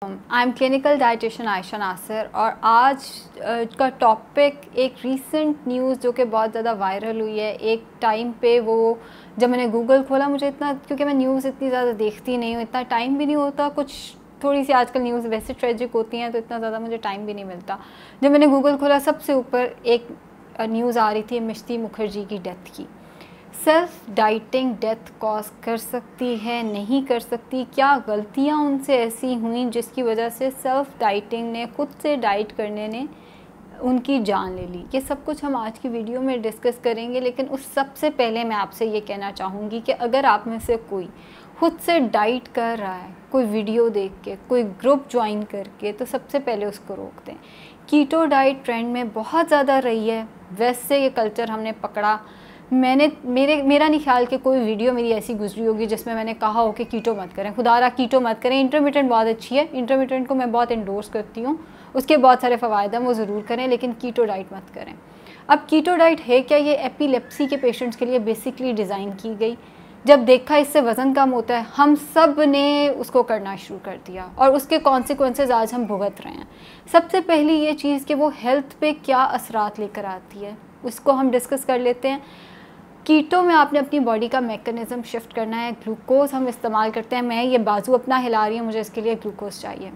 I am clinical dietitian Ayesha Nasir और आज का टॉपिक एक रीसेंट न्यूज़ जो कि बहुत ज़्यादा वायरल हुई है। एक टाइम पे वो जब मैंने गूगल खोला, मुझे इतना, क्योंकि मैं न्यूज़ इतनी ज़्यादा देखती नहीं हूँ, इतना टाइम भी नहीं होता, कुछ थोड़ी सी आजकल न्यूज़ वैसे ट्रेजिक होती हैं तो इतना ज़्यादा मुझे टाइम भी नहीं मिलता। जब मैंने गूगल खोला, सबसे ऊपर एक न्यूज़ आ रही थी मिष्टी मुखर्जी की डेथ की। सेल्फ डाइटिंग डेथ कॉज कर सकती है, नहीं कर सकती? क्या गलतियां उनसे ऐसी हुई जिसकी वजह से सेल्फ डाइटिंग ने, खुद से डाइट करने ने उनकी जान ले ली? ये सब कुछ हम आज की वीडियो में डिस्कस करेंगे, लेकिन उस सबसे पहले मैं आपसे ये कहना चाहूँगी कि अगर आप में से कोई खुद से डाइट कर रहा है, कोई वीडियो देख के, कोई ग्रुप ज्वाइन करके, तो सबसे पहले उसको रोक दें। कीटो डाइट ट्रेंड में बहुत ज़्यादा रही है, वैसे ये कल्चर हमने पकड़ा। मेरा नहीं ख्याल कि कोई वीडियो मेरी ऐसी गुजरी होगी जिसमें मैंने कहा हो कि कीटो मत करें, खुदारा कीटो मत करें। इंटरमिटेंट बहुत अच्छी है, इंटरमिटेंट को मैं बहुत एंडोर्स करती हूँ, उसके बहुत सारे फ़वायद हैं, वो ज़रूर करें, लेकिन कीटो डाइट मत करें। अब कीटो डाइट है क्या? ये एपिलेप्सी के पेशेंट्स के लिए बेसिकली डिज़ाइन की गई। जब देखा इससे वज़न कम होता है, हम सब ने उसको करना शुरू कर दिया और उसके कॉन्सिक्वेंसेस आज हम भुगत रहे हैं। सबसे पहली ये चीज़ कि वो हेल्थ पे क्या असरात लेकर आती है, उसको हम डिस्कस कर लेते हैं। कीटो में आपने अपनी बॉडी का मैकेनिज़्म शिफ्ट करना है। ग्लूकोज हम इस्तेमाल करते हैं, मैं ये बाजू अपना हिला रही हूँ, मुझे इसके लिए ग्लूकोज चाहिए।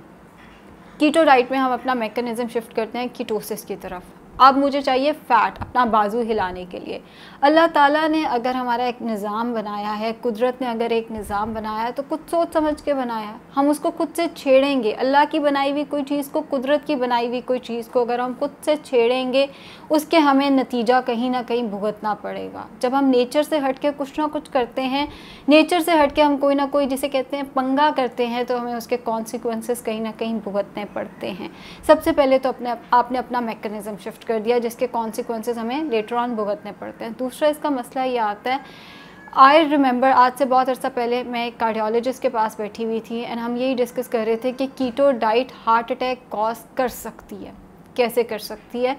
कीटो डाइट में हम अपना मैकेनिज़्म शिफ्ट करते हैं कीटोसिस की तरफ। अब मुझे चाहिए फ़ैट अपना बाजू हिलाने के लिए। अल्लाह ताला ने अगर हमारा एक निज़ाम बनाया है, कुदरत ने अगर एक निज़ाम बनाया है, तो कुछ सोच समझ के बनाया है। हम उसको खुद से छेड़ेंगे, अल्लाह की बनाई हुई कोई चीज़ को, कुदरत की बनाई हुई कोई चीज़ को अगर हम खुद से छेड़ेंगे, उसके हमें नतीजा कहीं ना कहीं भुगतना पड़ेगा। जब हम नेचर से हट के कुछ ना कुछ करते हैं, नेचर से हट के हम कोई ना कोई, जिसे कहते हैं पंगा करते हैं, तो हमें उसके कॉन्सिक्वेंसेस कहीं ना कहीं भुगतने पड़ते हैं। सबसे पहले तो आपने अपना मैकेनिज़्म शिफ्ट कर दिया, जिसके कॉन्सिक्वेंसेस हमें लेटर ऑन भुगतने पड़ते हैं। दूसरा इसका मसला ये आता है, आई रिमेंबर आज से बहुत अर्सा पहले मैं एक कार्डियोलॉजिस्ट के पास बैठी हुई थी एंड हम यही डिस्कस कर रहे थे कि keto diet heart attack cause कर सकती है। कैसे कर सकती है?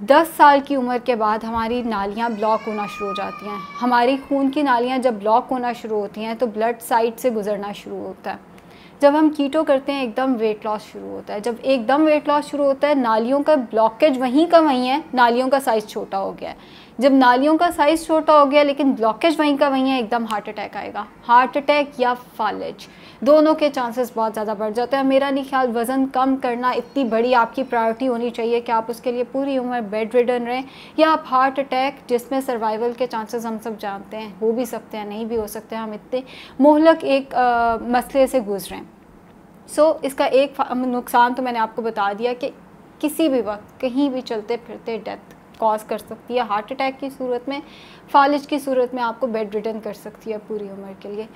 10 साल की उम्र के बाद हमारी नालियाँ ब्लॉक होना शुरू हो जाती हैं। हमारी खून की नालियाँ जब ब्लॉक होना शुरू होती हैं तो ब्लड साइड से गुजरना शुरू होता है। जब हम कीटो करते हैं, एकदम वेट लॉस शुरू होता है। जब एकदम वेट लॉस शुरू होता है, नालियों का ब्लॉकेज वहीं का वहीं है, नालियों का साइज़ छोटा हो गया है। जब नालियों का साइज़ छोटा हो गया लेकिन ब्लॉकेज वहीं का वहीं है, एकदम हार्ट अटैक आएगा। हार्ट अटैक या फालिज, दोनों के चांसेस बहुत ज़्यादा बढ़ जाते हैं। मेरा नहीं ख्याल वज़न कम करना इतनी बड़ी आपकी प्रायोरिटी होनी चाहिए कि आप उसके लिए पूरी उम्र बेड रिडन रहें, या आप हार्ट अटैक जिसमें सर्वाइवल के चांसेस हम सब जानते हैं, हो भी सकते हैं, नहीं भी हो सकते हैं, हम इतने मोहलक एक मसले से गुजरें। इसका एक नुकसान तो मैंने आपको बता दिया कि किसी भी वक्त कहीं भी चलते फिरते डेथ कॉज कर सकती है। हार्ट अटैक की सूरत में, फालिज की सूरत में आपको बेड रिडन कर सकती है पूरी उम्र के लिए।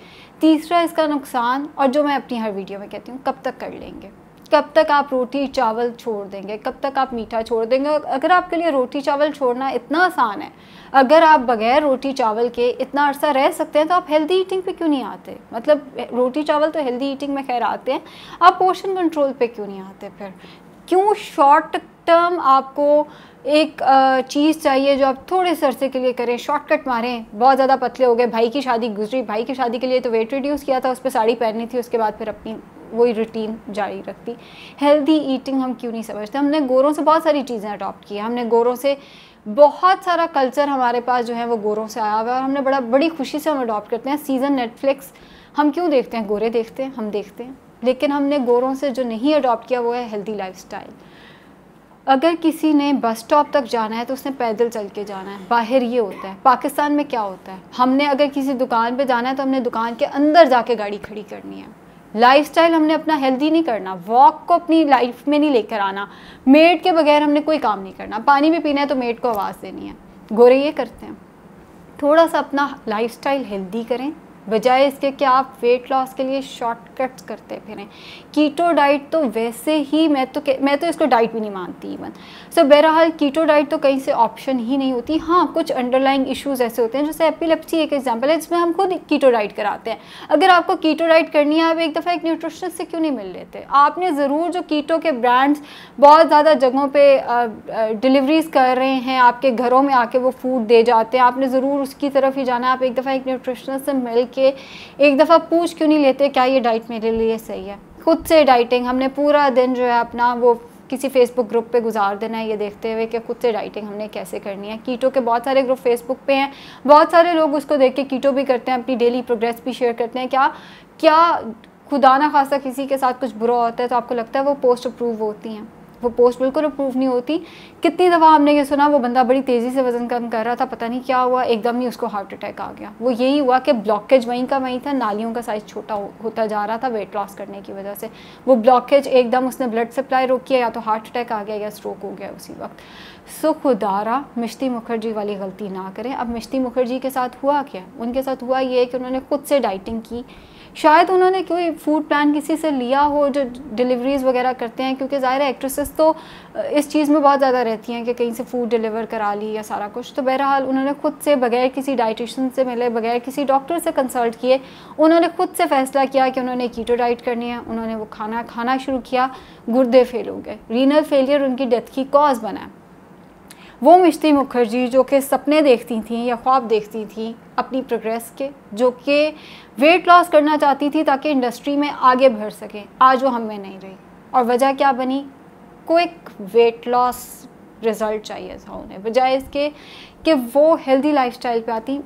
तीसरा इसका नुकसान, और जो मैं अपनी हर वीडियो में कहती हूँ, कब तक कर लेंगे, कब तक आप रोटी चावल छोड़ देंगे, कब तक आप मीठा छोड़ देंगे? अगर आपके लिए रोटी चावल छोड़ना इतना आसान है, अगर आप बगैर रोटी चावल के इतना अरसा रह सकते हैं, तो आप हेल्दी ईटिंग पे क्यों नहीं आते? मतलब रोटी चावल तो हेल्दी ईटिंग में खैर आते हैं, आप पोर्शन कंट्रोल पे क्यों नहीं आते? फिर क्यों शॉर्ट टर्म आपको एक चीज़ चाहिए जो आप थोड़े से अरसे के लिए करें, शॉर्टकट मारें, बहुत ज़्यादा पतले हो गए, भाई की शादी गुजरी, भाई की शादी के लिए तो वेट रिड्यूस किया था, उस पर साड़ी पहननी थी, उसके बाद फिर अपनी वही रूटीन जारी रखती। हेल्दी ईटिंग हम क्यों नहीं समझते? हमने गोरों से बहुत सारी चीज़ें अडॉप्ट की, हमने गोरों से बहुत सारा कल्चर हमारे पास जो है वो गोरों से आया हुआ है और हमने बड़ी खुशी से हम अडॉप्ट करते हैं। सीज़न नेटफ्लिक्स हम क्यों देखते हैं? गोरे देखते हैं, हम देखते हैं, लेकिन हमने गोरों से जो नहीं अडॉप्ट किया वो है हेल्दी लाइफस्टाइल। अगर किसी ने बस स्टॉप तक जाना है तो उसने पैदल चल के जाना है। बाहर ये होता है, पाकिस्तान में क्या होता है, हमने अगर किसी दुकान पे जाना है तो हमने दुकान के अंदर जाके गाड़ी खड़ी करनी है। लाइफस्टाइल हमने अपना हेल्दी नहीं करना, वॉक को अपनी लाइफ में नहीं लेकर आना, मेड के बगैर हमने कोई काम नहीं करना, पानी भी पीना है तो मेड को आवाज़ देनी है। गोरे ये करते हैं। थोड़ा सा अपना लाइफस्टाइल हेल्दी करें, बजाय इसके कि आप वेट लॉस के लिए शॉर्टकट्स करते फिरें। कीटो डाइट तो वैसे ही मैं तो इसको डाइट भी नहीं मानती इवन। बहरहाल कीटो डाइट तो कहीं से ऑप्शन ही नहीं होती। हाँ, कुछ अंडरलाइंग इश्यूज़ ऐसे होते हैं, जैसे एपिलेप्सी एक एग्जांपल है, जिसमें हम खुद कीटो डाइट कराते हैं। अगर आपको कीटो डाइट करनी है, आप एक दफ़ा एक न्यूट्रिशनिस्ट से क्यों नहीं मिल लेते? आपने ज़रूर, जो कीटो के ब्रांड्स बहुत ज़्यादा जगहों पर डिलीवरीज कर रहे हैं, आपके घरों में आके वो फूड दे जाते हैं, आपने ज़रूर उसकी तरफ ही जाना है। आप एक दफ़ा एक न्यूट्रिशनिस्ट से मिल के एक दफ़ा पूछ क्यों नहीं लेते क्या ये डाइट मेरे लिए सही है? खुद से डाइटिंग, हमने पूरा दिन जो है अपना वो किसी फेसबुक ग्रुप पे गुजार देना है ये देखते हुए कि खुद से डाइटिंग हमने कैसे करनी है। कीटो के बहुत सारे ग्रुप फेसबुक पे हैं, बहुत सारे लोग उसको देख के कीटो भी करते हैं, अपनी डेली प्रोग्रेस भी शेयर करते हैं। क्या खुदा ना खासा किसी के साथ कुछ बुरा होता है तो आपको लगता है वो पोस्ट अप्रूव होती हैं? वो पोस्ट बिल्कुल अप्रूव नहीं होती। कितनी दफ़ा हमने ये सुना वो बंदा बड़ी तेज़ी से वज़न कम कर रहा था, पता नहीं क्या हुआ, एकदम ही उसको हार्ट अटैक आ गया। वो यही हुआ कि ब्लॉकेज वहीं का वहीं था, नालियों का साइज़ छोटा होता जा रहा था वेट लॉस करने की वजह से। वो ब्लॉकेज एकदम उसने ब्लड सप्लाई रोक किया, या तो हार्ट अटैक आ गया या स्ट्रोक हो गया उसी वक्त। सो खुदारा मिष्टी मुखर्जी वाली गलती ना करें। अब मिष्टी मुखर्जी के साथ हुआ क्या? उनके साथ हुआ ये कि उन्होंने खुद से डाइटिंग की। शायद उन्होंने कोई फूड प्लान किसी से लिया हो जो डिलीवरीज़ वगैरह करते हैं, क्योंकि ज़ाहिर है एक्ट्रेसेस तो इस चीज़ में बहुत ज़्यादा रहती हैं कि कहीं से फूड डिलीवर करा ली या सारा कुछ। तो बहरहाल उन्होंने खुद से बगैर किसी डाइटिशियन से मिले, बगैर किसी डॉक्टर से कंसल्ट किए, उन्होंने खुद से फ़ैसला किया कि उन्होंने कीटो डाइट करनी है। उन्होंने वो खाना शुरू किया, गुर्दे फेल हो गए, रीनल फेलियर उनकी डेथ की कॉज बना। वो मिष्टी मुखर्जी जो कि सपने देखती थी या ख्वाब देखती थी अपनी प्रोग्रेस के, जो कि वेट लॉस करना चाहती थी ताकि इंडस्ट्री में आगे बढ़ सके, आज वो हम में नहीं रही। और वजह क्या बनी? क्विक वेट लॉस रिज़ल्ट चाहिए था उन्हें, बजाय इसके कि वो हेल्दी लाइफस्टाइल पे आती।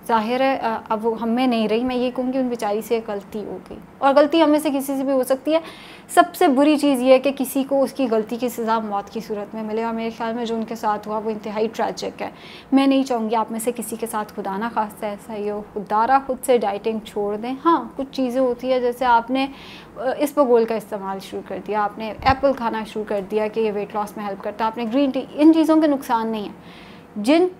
ज़ाहिर है अब वो हम में नहीं रही। मैं ये कहूँगी उन बेचारी से गलती हो गई, और गलती हमें से किसी से भी हो सकती है। सबसे बुरी चीज़ ये है कि किसी को उसकी गलती की सज़ा मौत की सूरत में मिले, और मेरे ख्याल में जो उनके साथ हुआ वो इंतहाई ट्रैजिक है। मैं नहीं चाहूँगी आप में से किसी के साथ खुदा ना खास्ता ऐसा ही हो। खुदारा खुद से डाइटिंग छोड़ दें। हाँ, कुछ चीज़ें होती है, जैसे आपने इसबगोल का इस्तेमाल शुरू कर दिया, आपने एप्पल खाना शुरू कर दिया कि ये वेट लॉस में हेल्प करता है, आपने ग्रीन टी, इन चीज़ों के नुकसान नहीं है।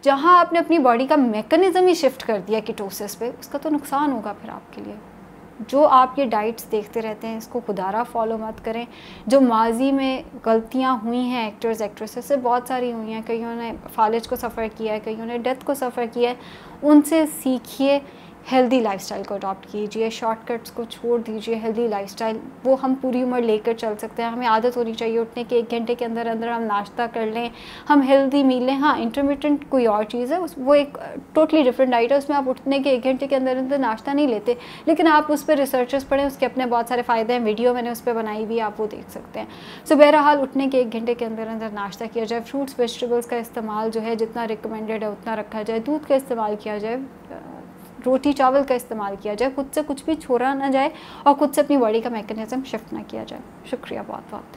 जहाँ आपने अपनी बॉडी का मैकेनिज़्म ही शिफ्ट कर दिया कीटोसिस पे, उसका तो नुकसान होगा फिर आपके लिए। जो आप ये डाइट्स देखते रहते हैं, इसको खुदारा फॉलो मत करें। जो माजी में गलतियाँ हुई हैं एक्टर्स एक्ट्रेसेस से बहुत सारी हुई हैं, कईयों ने फालिज को सफ़र किया है, कईयों ने डेथ को सफ़र किया है, उनसे सीखिए। हेल्दी लाइफस्टाइल को अडॉप्ट कीजिए, शॉर्टकट्स को छोड़ दीजिए। हेल्दी लाइफस्टाइल वो हम पूरी उम्र लेकर चल सकते हैं। हमें आदत होनी चाहिए उठने के 1 घंटे के अंदर अंदर हम नाश्ता कर लें, हम हेल्दी मील लें। हाँ, इंटरमिटेंट कोई और चीज़ है, वो एक टोटली डिफरेंट डाइट है, उसमें आप उठने के 1 घंटे के अंदर अंदर नाश्ता नहीं लेते, लेकिन आप उस पर रिसर्चेस पढ़ें, उसके अपने बहुत सारे फ़ायदे हैं, वीडियो मैंने उस पर बनाई हुई, आप वो देख सकते हैं। सो बहरहाल उठने के 1 घंटे के अंदर अंदर नाश्ता किया जाए, फ्रूट्स वेजिटेबल्स का इस्तेमाल जो है जितना रिकमेंडेड है उतना रखा जाए, दूध का इस्तेमाल किया जाए, रोटी चावल का इस्तेमाल किया जाए, खुद से कुछ भी छोड़ा ना जाए और खुद से अपनी बॉडी का मैकेनिज़्म शिफ्ट ना किया जाए। शुक्रिया बहुत बहुत।